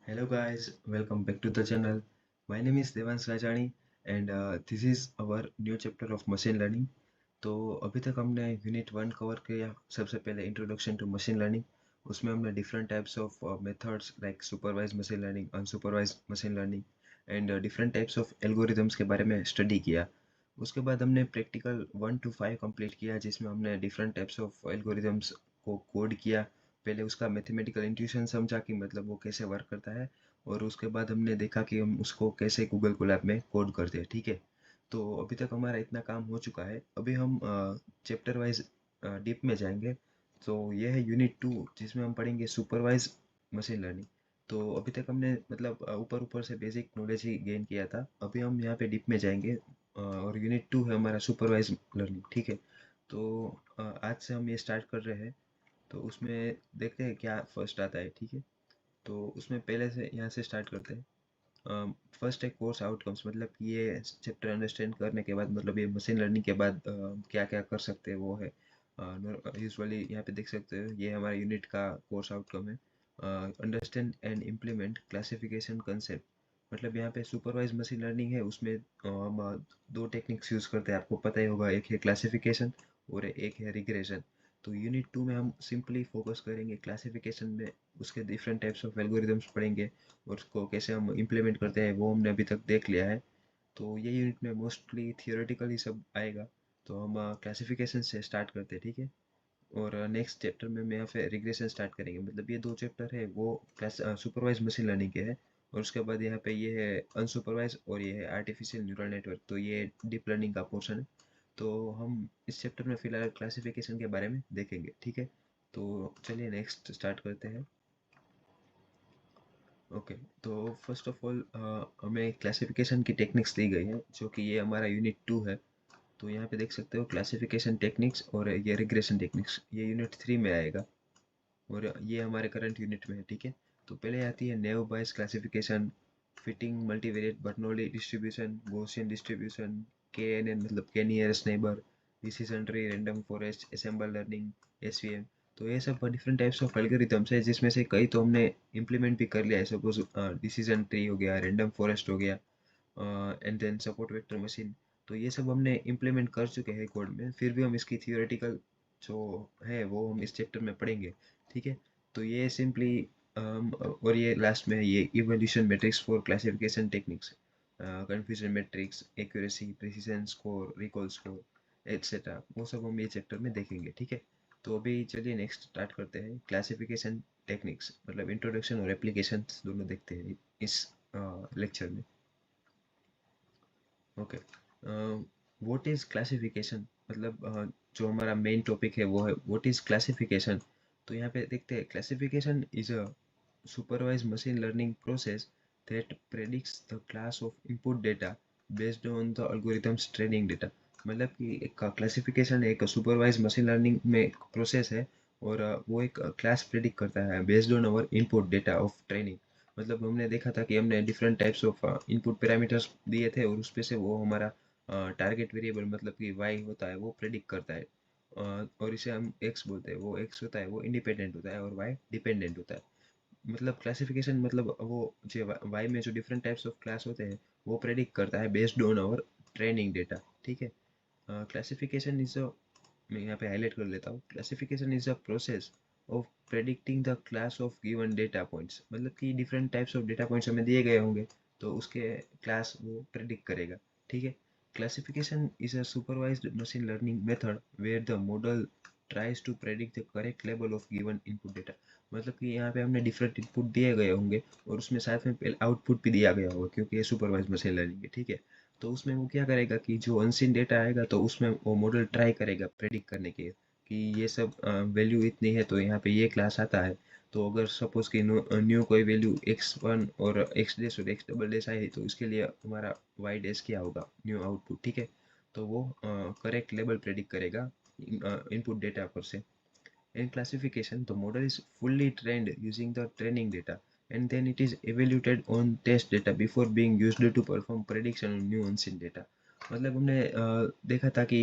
Hello guys, welcome back to the channel. My name is Devans Rajani and this is our new chapter of machine learning. तो अभी तक हमने unit 1 cover किया। सबसे पहले introduction to machine learning. उसमें हमने different types of methods like supervise machine learning, unsupervise machine learning and different types of algorithms के बारे में स्टडी किया। उसके बाद हमने प्रैक्टिकल 1 to 5 कंप्लीट किया जिसमें हमने डिफरेंट टाइप्स ऑफ एल्गोरिदम्स को कोड किया। पहले उसका मैथमेटिकल इंट्यूशन समझा कि मतलब वो कैसे वर्क करता है, और उसके बाद हमने देखा कि हम उसको कैसे गूगल कोलैब में कोड करते हैं। ठीक है, तो अभी तक हमारा इतना काम हो चुका है। अभी हम चैप्टर वाइज डीप में जाएंगे। तो ये है यूनिट 2 जिसमें हम पढ़ेंगे सुपरवाइज मशीन लर्निंग। तो अभी तक हमने मतलब ऊपर ऊपर से बेसिक नॉलेज ही गेन किया था। अभी हम यहाँ पे डीप में जाएंगे और यूनिट 2 है हमारा सुपरवाइज लर्निंग। ठीक है, तो आज से हम ये स्टार्ट कर रहे हैं। तो उसमें देखते हैं क्या फर्स्ट आता है। ठीक है, तो उसमें पहले से यहाँ से स्टार्ट करते हैं। फर्स्ट है कोर्स आउटकम्स, मतलब कि ये चैप्टर अंडरस्टैंड करने के बाद, मतलब ये मशीन लर्निंग के बाद क्या क्या कर सकते हैं वो है। यूजुअली यहाँ पे देख सकते हो ये हमारा यूनिट का कोर्स आउटकम है। Understand and implement classification concept. मतलब यहाँ पे सुपरवाइज मशीन लर्निंग है, उसमें हम दो टेक्निक्स यूज़ करते हैं, आपको पता ही होगा। एक है क्लासिफिकेशन और एक है रिग्रेशन। तो यूनिट 2 में हम सिंपली फोकस करेंगे क्लासिफिकेशन में। उसके डिफरेंट टाइप्स ऑफ एल्गोरिदम्स पढ़ेंगे और उसको कैसे हम इम्प्लीमेंट करते हैं वो हमने अभी तक देख लिया है। तो ये यूनिट में मोस्टली थियोरेटिकली सब आएगा। तो हम क्लासिफिकेशन से स्टार्ट करते हैं। ठीक है, और नेक्स्ट चैप्टर में हम यहाँ पे रिग्रेशन स्टार्ट करेंगे। मतलब ये दो चैप्टर है वो क्लास सुपरवाइज मशीन लर्निंग के है, और उसके बाद यहाँ पे ये है अनसुपरवाइज और ये है आर्टिफिशियल न्यूरल नेटवर्क। तो ये डीप लर्निंग का पोर्शन है। तो हम इस चैप्टर में फिलहाल क्लासिफिकेशन के बारे में देखेंगे। ठीक है, तो चलिए नेक्स्ट स्टार्ट करते हैं। ओके, तो फर्स्ट ऑफ ऑल हमें क्लासिफिकेशन की टेक्निक्स दी गई है, जो कि ये हमारा यूनिट 2 है। तो यहाँ पे देख सकते हो क्लासिफिकेशन टेक्निक्स और ये रिग्रेशन टेक्निक्स, ये यूनिट 3 में आएगा और ये हमारे करंट यूनिट में है। ठीक है, तो पहले आती है naive Bayes classification, fitting multivariate Bernoulli distribution, Gaussian distribution, KNN मतलब के nearest neighbour, decision tree, random forest, ensemble learning, SVM. तो ये सब डिफरेंट टाइप्स ऑफ एल्गोरिथम्स है जिसमें से कई तो हमने इम्प्लीमेंट भी कर लिया है। सपोज डिसीजन ट्री हो गया, रैंडम फॉरेस्ट हो गया, and then support vector machine. तो ये सब हमने इम्प्लीमेंट कर चुके हैं कोड में, फिर भी हम इसकी थियोरेटिकल जो है वो हम इस चैप्टर में पढ़ेंगे। ठीक है, तो ये सिंपली और ये लास्ट में है ये evolution matrix for classification techniques, confusion matrix, accuracy, precision score, recall score, etcetera. वो सब हम ये चैप्टर में देखेंगे। ठीक है, तो अभी चलिए नेक्स्ट स्टार्ट करते हैं क्लासिफिकेशन टेक्निक्स, मतलब इंट्रोडक्शन और एप्लीकेशन दोनों देखते हैं इस लेक्चर में। ओके, व्हाट इज क्लासिफिकेशन, मतलब जो हमारा मेन टॉपिक है वो है व्हाट इज क्लासिफिकेशन। तो यहाँ पे देखते हैं classification is a supervised machine learning process that predicts the class of input data based on the algorithm's training data। मतलब कि एक क्लासिफिकेशन एक सुपरवाइज मशीन लर्निंग में एक प्रोसेस है, और वो एक क्लास प्रेडिक्ट करता है based on our input data of training. मतलब हमने देखा था कि हमने different types of input parameters दिए थे, और उसपे से वो हमारा टारगेट वेरिएबल मतलब कि वाई होता है वो प्रेडिक्ट करता है। और इसे हम एक्स बोलते हैं। वो एक्स होता है वो इंडिपेंडेंट होता है और वाई डिपेंडेंट होता है। मतलब क्लासिफिकेशन मतलब वो जो वाई में जो डिफरेंट टाइप्स ऑफ क्लास होते हैं वो प्रेडिक्ट करता है based on our training data. ठीक है, क्लासिफिकेशन इज अ, मैं यहाँ पे हाईलाइट कर लेता हूँ, classification is a process of predicting the class of given data points. मतलब कि different types of data points हमें दिए गए होंगे, तो उसके क्लास वो प्रेडिक्ट करेगा। ठीक है, classification is a supervised machine learning method where the model tries to predict the correct लेवल ऑफ गिवन इनपुट डेटा। मतलब कि यहाँ पे हमने डिफरेंट इनपुट दिए गए होंगे और उसमें साथ में आउटपुट भी दिया गया होगा, क्योंकि ये सुपरवाइज मशीन लर्निंग है। ठीक है, तो उसमें वो क्या करेगा कि जो अनसीन डेटा आएगा तो उसमें वो मॉडल ट्राई करेगा प्रेडिक्ट करने के कि ये सब वैल्यू इतनी है तो यहाँ पे ये क्लास आता है। तो अगर सपोज कि न्यू कोई वैल्यू x1 और x डैश और x डबल डैश आई तो इसके लिए हमारा y डैश क्या होगा, न्यू आउटपुट। ठीक है, तो वो करेक्ट लेवल प्रेडिक्ट करेगा इनपुट डेटा पर से। In classification, the model is fully trained using the training data, and then it is evaluated on test data before being used to perform prediction on new unseen data। मतलब हमने देखा था कि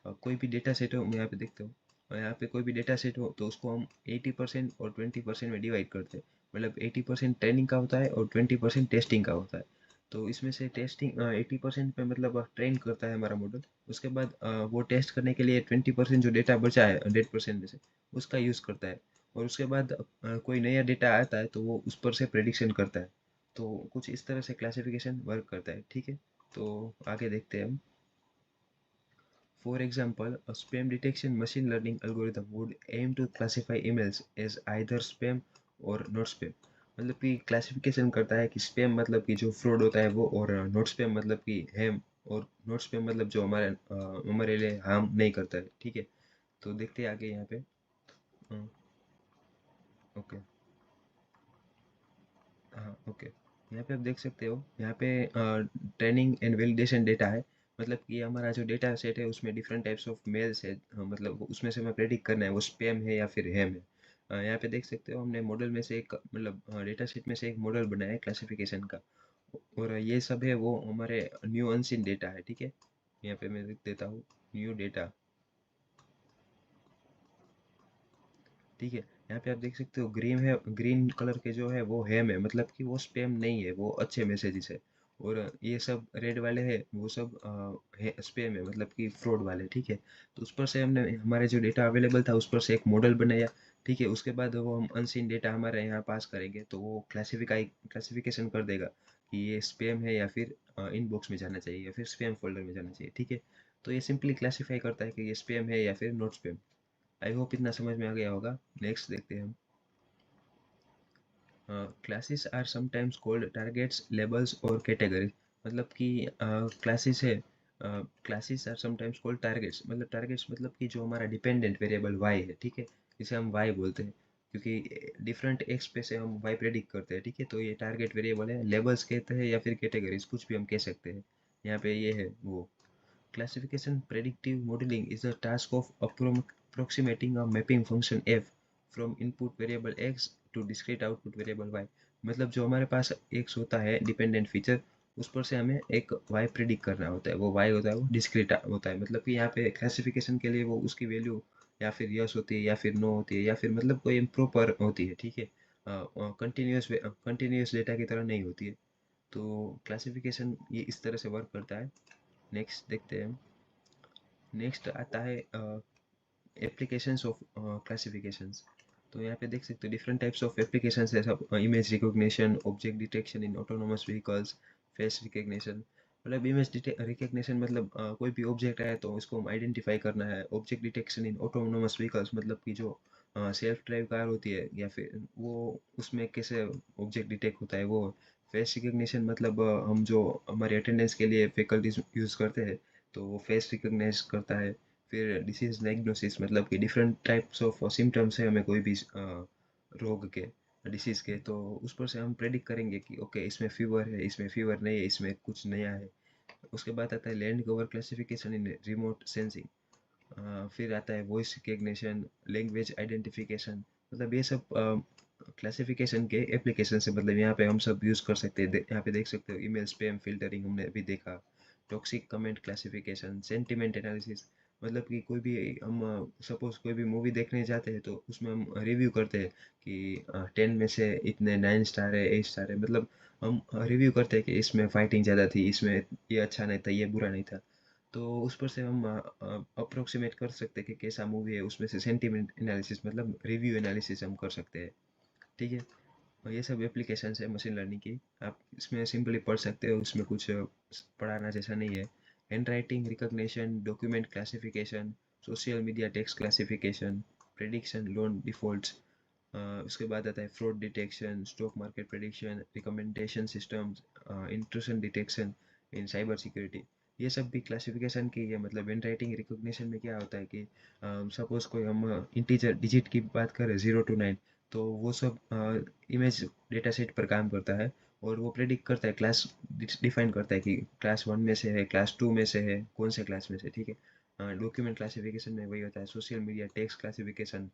कोई भी data set हो, मैं यहाँ पे देखता हूँ, यहाँ पे कोई भी डेटा सेट हो तो उसको हम 80% और 20% में डिवाइड करते हैं। मतलब 80% ट्रेनिंग का होता है और 20% टेस्टिंग का होता है। तो इसमें से टेस्टिंग 80% पे मतलब ट्रेन करता है हमारा मॉडल। उसके बाद वो टेस्ट करने के लिए 20% जो डेटा बचा है 100% में से उसका यूज़ करता है। और उसके बाद कोई नया डेटा आता है तो वो उस पर से प्रेडिक्शन करता है। तो कुछ इस तरह से क्लासिफिकेशन वर्क करता है, ठीक है। तो आगे देखते हैं हम। For example, a spam detection machine learning algorithm would aim to classify emails as either spam or not spam। मतलब कि क्लासिफिकेशन करता है कि स्पैम मतलब कि जो फ्रॉड होता है वो, और नॉट स्पैम मतलब कि हैम, और नॉट स्पैम मतलब जो हमारे लिए हार्म नहीं करता है, ठीक है। तो देखते हैं आगे यहाँ पे। ओके। हाँ, ओके। यहाँ पे आप देख सकते हो, यहाँ पे ट्रेनिंग एंड वैलिडेशन डेटा है। मतलब कि हमारा जो डेटा सेट है उसमें डिफरेंट टाइप्स ऑफ मेल्स है। मतलब उसमें से हमें प्रेडिक्ट करना है वो स्पैम है या फिर हैम है। यहाँ पे देख सकते हो हमने मॉडल में से एक, मतलब डेटा सेट में से एक मॉडल बनाया है क्लासिफिकेशन का। और ये सब है वो हमारे न्यू अनसीन डेटा है, ठीक है। यहाँ पे मैं लिख देता हूँ न्यू डेटा, ठीक है। यहाँ पे आप देख सकते हो ग्रीन है, ग्रीन कलर के जो है वो हैम है, मतलब कि वो स्पैम नहीं है, वो अच्छे मैसेजेस है। और ये सब रेड वाले है वो सब स्पैम है, मतलब कि फ्रॉड वाले, ठीक है। तो उस पर से हमने हमारे जो डेटा अवेलेबल था उस पर से एक मॉडल बनाया, ठीक है। उसके बाद वो हम अनसीन डेटा हमारे यहाँ पास करेंगे तो वो क्लासिफिकेशन कर देगा कि ये स्पैम है या फिर इनबॉक्स में जाना चाहिए या फिर स्पैम फोल्डर में जाना चाहिए, ठीक है। तो ये सिंपली क्लासीफाई करता है कि ये स्पैम है या फिर नॉट स्पैम। आई होप इतना समझ में आ गया होगा। नेक्स्ट देखते हैं हम। Classes are sometimes called targets, labels और कैटेगरीज। मतलब कि क्लासेस है, classes are sometimes called targets. मतलब टारगेट्स मतलब कि जो हमारा डिपेंडेंट वेरिएबल वाई है, ठीक है। इसे हम वाई बोलते हैं क्योंकि डिफरेंट एक्स पे से हम वाई प्रेडिक्ट करते हैं, ठीक है। तो ये टारगेट वेरिएबल है, लेबल्स कहते हैं या फिर कैटेगरीज, कुछ भी हम कह सकते हैं। यहाँ पे ये है वो। Classification predictive modeling is the task of approximating a mapping function f from input variable x to discrete output variable y। मतलब जो हमारे पास x होता है डिपेंडेंट फीचर, उस पर से हमें एक y प्रिडिक्ट करना होता है। वो y होता है वो डिस्क्रीट होता है। मतलब कि यहाँ पे क्लासिफिकेशन के लिए वो उसकी वैल्यू या फिर यस होती है या फिर नो होती है या फिर मतलब कोई इम्प्रॉपर होती है, ठीक है। कंटिन्यूस डेटा की तरह नहीं होती है। तो क्लासिफिकेशन ये इस तरह से वर्क करता है। नेक्स्ट देखते हैं। नेक्स्ट आता है एप्लीकेशंस ऑफ क्लासिफिकेशंस। तो यहाँ पे देख सकते हो डिफरेंट टाइप्स ऑफ एप्लीकेशंस है सब। इमेज रिकॉग्निशन, ऑब्जेक्ट डिटेक्शन इन ऑटोनोमस व्हीकल्स, फेस रिकॉग्निशन। मतलब इमेज रिकॉग्निशन मतलब कोई भी ऑब्जेक्ट आए तो उसको हम आइडेंटिफाई करना है। ऑब्जेक्ट डिटेक्शन इन ऑटोनोमस व्हीकल्स मतलब कि जो सेल्फ ड्राइव कार होती है या फिर वो उसमें कैसे ऑब्जेक्ट डिटेक्ट होता है वो। फेस रिकॉग्निशन मतलब हम जो हमारे अटेंडेंस के लिए फैकल्टीज यूज़ करते हैं तो वो फेस रिकॉग्नाइज करता है। फिर डिसीज डायग्नोसिस मतलब कि डिफरेंट टाइप्स ऑफ सिम्टम्स है हमें कोई भी रोग के, डिसीज के, तो उस पर से हम प्रेडिक्ट करेंगे कि ओके इसमें फीवर है, इसमें फीवर नहीं है, इसमें कुछ नया है। उसके बाद आता है लैंड कवर क्लासिफिकेशन इन रिमोट सेंसिंग। फिर आता है वॉइस रिकग्निशन, लैंग्वेज आइडेंटिफिकेशन। मतलब ये सब क्लासिफिकेशन के एप्लीकेशन से, मतलब यहाँ पे हम सब यूज़ कर सकते हैं। यहाँ पे देख सकते हो ईमेल स्पैम फिल्टरिंग हमने अभी देखा, toxic comment classification, sentiment analysis. मतलब कि कोई भी हम सपोज कोई भी मूवी देखने जाते हैं तो उसमें हम रिव्यू करते हैं कि 10 में से इतने 9 स्टार है, 8 स्टार है। मतलब हम रिव्यू करते हैं कि इसमें फाइटिंग ज़्यादा थी, इसमें ये अच्छा नहीं था, ये बुरा नहीं था। तो उस पर से हम अप्रोक्सीमेट कर सकते हैं कि कैसा मूवी है। उसमें से सेंटिमेंट एनालिसिस मतलब रिव्यू एनालिसिस हम कर सकते हैं, ठीक है। और ये सब एप्लीकेशन है मशीन लर्निंग की। आप इसमें सिंपली पढ़ सकते हो, इसमें कुछ पढ़ाना जैसा नहीं है। Handwriting recognition, document classification, social media text classification, prediction loan defaults. उसके बाद आता है fraud detection, stock market prediction, recommendation systems, intrusion detection in cyber security. ये सब भी क्लासिफिकेशन की है। मतलब हैंड राइटिंग रिकॉग्निशन में क्या होता है कि सपोज कोई हम इंटीजर डिजिट की बात करें 0 to 9, तो वो सब इमेज डेटा सेट पर काम करता है। और वो प्रेडिक्ट करता है, क्लास डिफाइन करता है कि क्लास 1 में से है, क्लास 2 में से है, कौन से क्लास में से, ठीक है। डॉक्यूमेंट क्लासिफिकेशन में वही होता है, सोशल मीडिया टेक्स्ट क्लासिफिकेशन।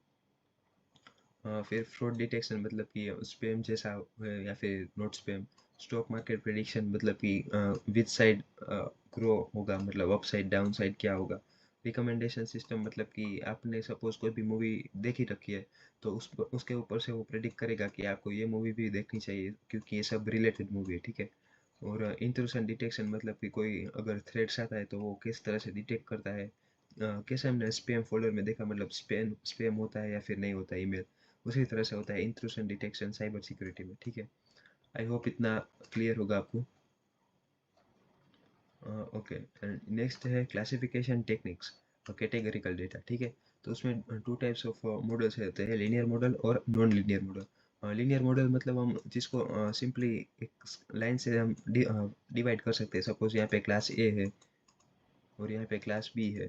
फिर फ्रॉड डिटेक्शन मतलब कि स्पैम जैसा है या फिर not spam. Stock market prediction मतलब कि विच साइड ग्रो होगा, मतलब अप साइड डाउन साइड क्या होगा। रिकमेंडेशन सिस्टम मतलब कि आपने सपोज कोई भी मूवी देखी रखी है, तो उसके ऊपर से वो प्रेडिक्ट करेगा कि आपको ये मूवी भी देखनी चाहिए क्योंकि ये सब रिलेटेड मूवी है, ठीक है। और इंट्रूशन डिटेक्शन मतलब कि कोई अगर थ्रेड्स आता है तो वो किस तरह से डिटेक्ट करता है, कैसे हमने स्पैम फोल्डर में देखा, मतलब स्पैम स्पैम होता है या फिर नहीं होता ईमेल, उसी तरह से होता है इंट्रूशन डिटेक्शन साइबर सिक्योरिटी में, ठीक है। आई होप इतना क्लियर होगा आपको। ओके, नेक्स्ट है क्लासिफिकेशन टेक्निक्स और कैटेगरिकल डेटा, ठीक है। तो उसमें टू टाइप्स ऑफ मॉडल्स रहते हैं, लीनियर मॉडल और non linear model. Linear model मतलब हम जिसको सिंपली एक लाइन से हम डिवाइड कर सकते हैं। सपोज यहाँ पे क्लास ए है और यहाँ पे क्लास बी है,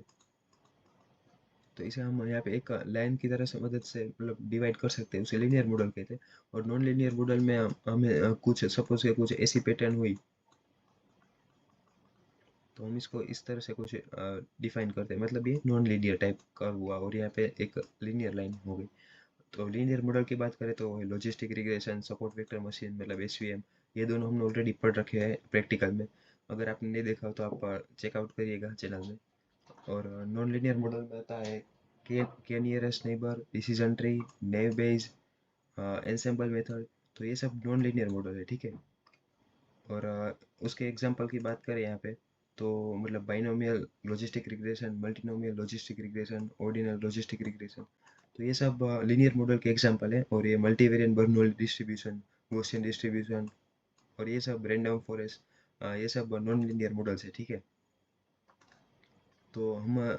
तो इसे हम यहाँ पे एक लाइन की तरह से मदद से मतलब डिवाइड कर सकते हैं, उसे लीनियर मॉडल कहते हैं। और नॉन लीनियर मॉडल में हमें कुछ सपोज के कुछ ऐसी पैटर्न हुई, तो हम इसको इस तरह से कुछ डिफाइन करते हैं, मतलब ये नॉन लीनियर टाइप का हुआ और यहाँ पे एक लीनियर लाइन हो गई। तो लीनियर मॉडल की बात करें तो logistic regression, support vector machine मतलब एसवीएम, ये दोनों हमने ऑलरेडी पढ़ रखे हैं प्रैक्टिकल में। अगर आपने नहीं देखा हो तो आप चेकआउट करिएगा चैनल में। और नॉन लीनियर मॉडल में आता है के nearest neighbour, decision tree, naive Bayes, ensemble method. तो ये सब नॉन लीनियर मॉडल है, ठीक है। और उसके एग्जांपल की बात करें यहाँ पे, तो मतलब binomial logistic regression, multinomial logistic regression, ordinal logistic regression, तो ये सब लीनियर मॉडल के एग्जांपल है। और ये मल्टीवेरिएंट बर्नौली डिस्ट्रीब्यूशन, गॉसियन डिस्ट्रीब्यूशन और ये सब रैंडम फॉरेस्ट, ये सब नॉन लीनियर मॉडल्स है, ठीक है। तो हम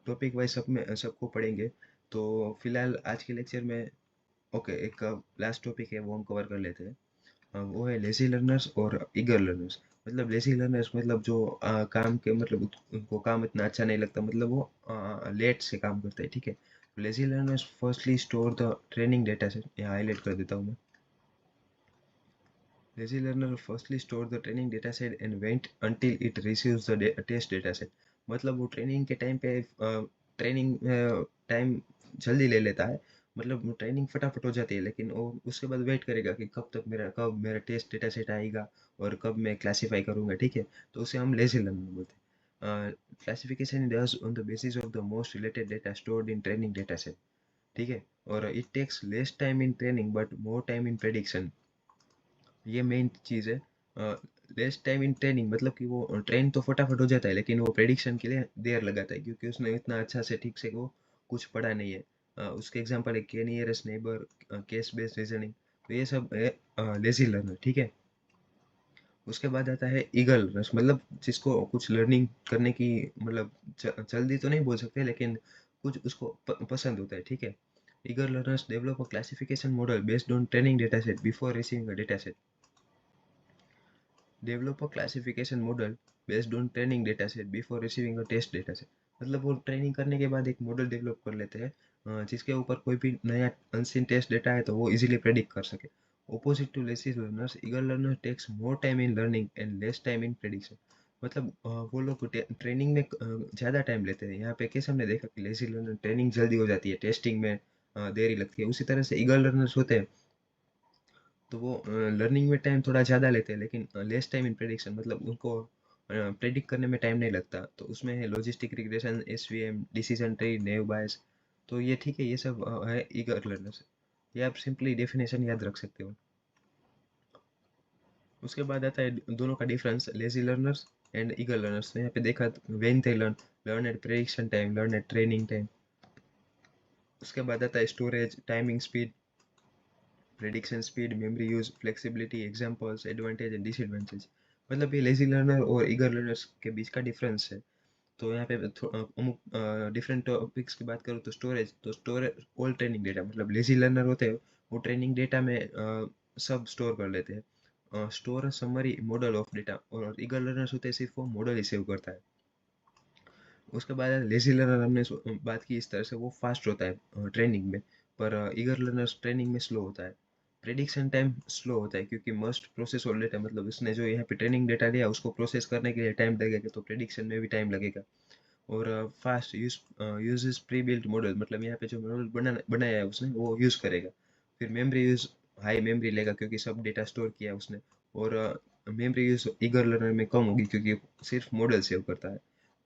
टॉपिक वाइज सब में सबको पढ़ेंगे। तो फिलहाल आज के लेक्चर में ओके, एक लास्ट टॉपिक है वो हम कवर कर लेते हैं। वो है लेजी लर्नर्स और ईगर लर्नर्स। मतलब लेजी लर्नर्स मतलब जो काम के मतलब उनको काम इतना अच्छा नहीं लगता, मतलब वो लेट से काम करते हैं, ठीक है। Lazy learners firstly store the training data set, यहाँ हाईलाइट कर देता हूँ मैं। Lazy learner firstly store the training data set and wait until it receives the test data set. मतलब वो ट्रेनिंग के टाइम पे ट्रेनिंग टाइम जल्दी ले लेता है, मतलब ट्रेनिंग फटाफट हो जाती है, लेकिन वो उसके बाद वेट करेगा कि कब मेरा टेस्ट डेटा सेट आएगा और कब मैं क्लासीफाई करूँगा, ठीक है। तो उसे हम लेजी लर्नर बोलते हैं। Classification does on the basis of the most related data stored in training data set, ठीक है। और it takes less time in training but more time in prediction, ये मेन चीज़ है। लेस टाइम इन ट्रेनिंग मतलब कि वो train तो फटाफट हो जाता है, लेकिन वो प्रेडिक्शन के लिए देर लगाता है क्योंकि उसने इतना अच्छा से ठीक से वो कुछ पढ़ा नहीं है। उसके एग्जांपल है के nearest neighbour, case based reasoning, तो ये सब है लेजी लर्नर, ठीक है। उसके बाद आता है ईगल लर्नर्स, मतलब जिसको कुछ लर्निंग करने की मतलब जल्दी तो नहीं बोल सकते, लेकिन कुछ उसको पसंद होता है, ठीक है। Eager learners develop a classification model based on training data set before receiving a data set. Develop a classification model based on training data set before receiving a test data set. मतलब वो training करने के बाद एक model develop कर लेते हैं, जिसके ऊपर कोई भी नया अनसीन टेस्ट डेटा है तो वो इजीली प्रेडिक्ट कर सके। Opposite to lazy learners, eager learner takes more time in learning and less time in prediction. मतलब वो लोग ट्रेनिंग में ज़्यादा टाइम लेते हैं। यहाँ पे कैसे हमने देखा कि लेजी लर्नर ट्रेनिंग जल्दी हो जाती है, टेस्टिंग में देरी लगती है, उसी तरह से ईगर लर्नर्स होते हैं तो वो लर्निंग में टाइम थोड़ा ज़्यादा लेते हैं, लेकिन लेस टाइम इन प्रेडिक्शन, मतलब उनको प्रेडिक्ट करने में टाइम नहीं लगता। तो उसमें है logistic regression, SVM, decision tree, naive Bayes. तो ये ठीक है, ये सब है ईगर लर्नर्स। ये आप सिंपली डेफिनेशन याद रख सकते हो। उसके बाद आता है दोनों का difference, lazy learners and eager learners. तो यहाँ पे देखा when they learn, learn eight prediction time, learn eight training time. उसके बाद आता है storage, timing speed, prediction speed, memory use, flexibility, examples, advantage and disadvantage. मतलब ये लेजी लर्नर और ईगर लर्नर्स के बीच का डिफरेंस है। तो यहाँ पे अमुक डिफरेंट टॉपिक्स की बात करूँ तो स्टोरेज ऑल ट्रेनिंग डेटा, मतलब लेजी लर्नर होते हैं वो ट्रेनिंग डेटा में सब स्टोर कर लेते हैं, store summary model of data. और ईगर लर्नर्स होते हैं सिर्फ वो मॉडल ही सेव करता है। उसके बाद लेजी लर्नर हमने बात की इस तरह से वो फास्ट होता है ट्रेनिंग में, पर ईगर लर्नर्स ट्रेनिंग में स्लो होता है। प्रेडिक्शन टाइम स्लो होता है क्योंकि मस्ट प्रोसेस ऑल डेटा, मतलब उसने जो यहाँ पे ट्रेनिंग डेटा लिया उसको प्रोसेस करने के लिए टाइम लगेगा, तो प्रेडिक्शन में भी टाइम लगेगा। और fast uses pre built model, मतलब यहाँ पे जो मॉडल बनाया है उसने वो यूज़ करेगा। फिर मेमोरी यूज़ हाई मेमोरी लेगा क्योंकि सब डेटा स्टोर किया है उसने। और मेमोरी यूज़ ईगर लर्नर में कम होगी क्योंकि सिर्फ मॉडल सेव करता है।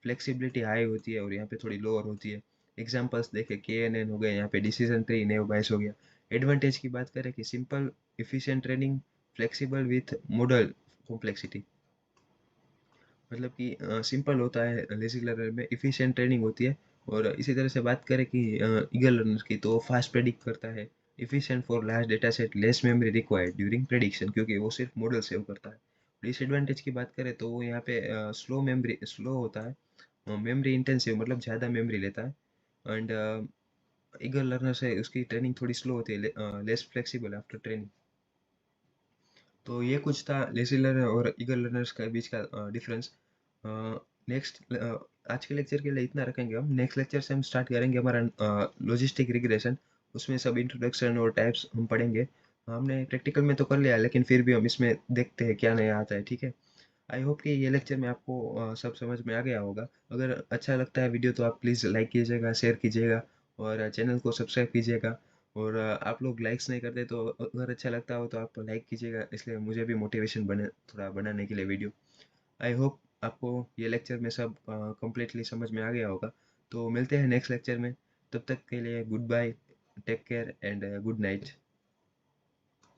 फ्लेक्सिबिलिटी हाई होती है और यहाँ पे थोड़ी लोअर होती है। एग्जांपल्स देखें, KNN हो गए, यहाँ पे डिसीजन ट्री नेव बायस हो गया। एडवांटेज की बात करें कि simple efficient training, flexible with model complexity, मतलब कि सिंपल होता है लेजी लर्नर में, इफिशिएंट ट्रेनिंग होती है। और इसी तरह से बात करें कि ईगल लर्नर की, तो फास्ट प्रेडिक्ट करता है, efficient for large data set, less memory required during prediction, क्योंकि वो सिर्फ मॉडल सेव करता है। डिसएडवांटेज की बात करें तो वो यहाँ पे स्लो होता है, मेमोरी इंटेंसिव, मतलब ज़्यादा मेमोरी लेता है। एंड ईगल लर्नर से उसकी ट्रेनिंग थोड़ी स्लो होती है, लेस फ्लेक्सिबल आफ्टर ट्रेनिंग। तो ये कुछ था लेजी लर्नर और ईगल लर्नर्स के बीच का डिफरेंस। नेक्स्ट आज के लेक्चर के लिए इतना रखेंगे। हम नेक्स्ट लेक्चर से हम स्टार्ट करेंगे हमारा लॉजिस्टिक रिग्रेशन। उसमें सब इंट्रोडक्शन और टाइप्स हम पढ़ेंगे। हमने प्रैक्टिकल में तो कर लिया, लेकिन फिर भी हम इसमें देखते हैं क्या नया आता है, ठीक है। आई होप कि ये लेक्चर में आपको सब समझ में आ गया होगा। अगर अच्छा लगता है वीडियो तो आप प्लीज़ लाइक कीजिएगा, शेयर कीजिएगा और चैनल को सब्सक्राइब कीजिएगा। और आप लोग लाइक्स नहीं करते तो अगर अच्छा लगता हो तो आप लाइक कीजिएगा, इसलिए मुझे भी मोटिवेशन बने थोड़ा बनाने के लिए वीडियो। आई होप आपको ये लेक्चर में सब कंप्लीटली समझ में आ गया होगा। तो मिलते हैं नेक्स्ट लेक्चर में। तब तक के लिए good bye, take care and good night.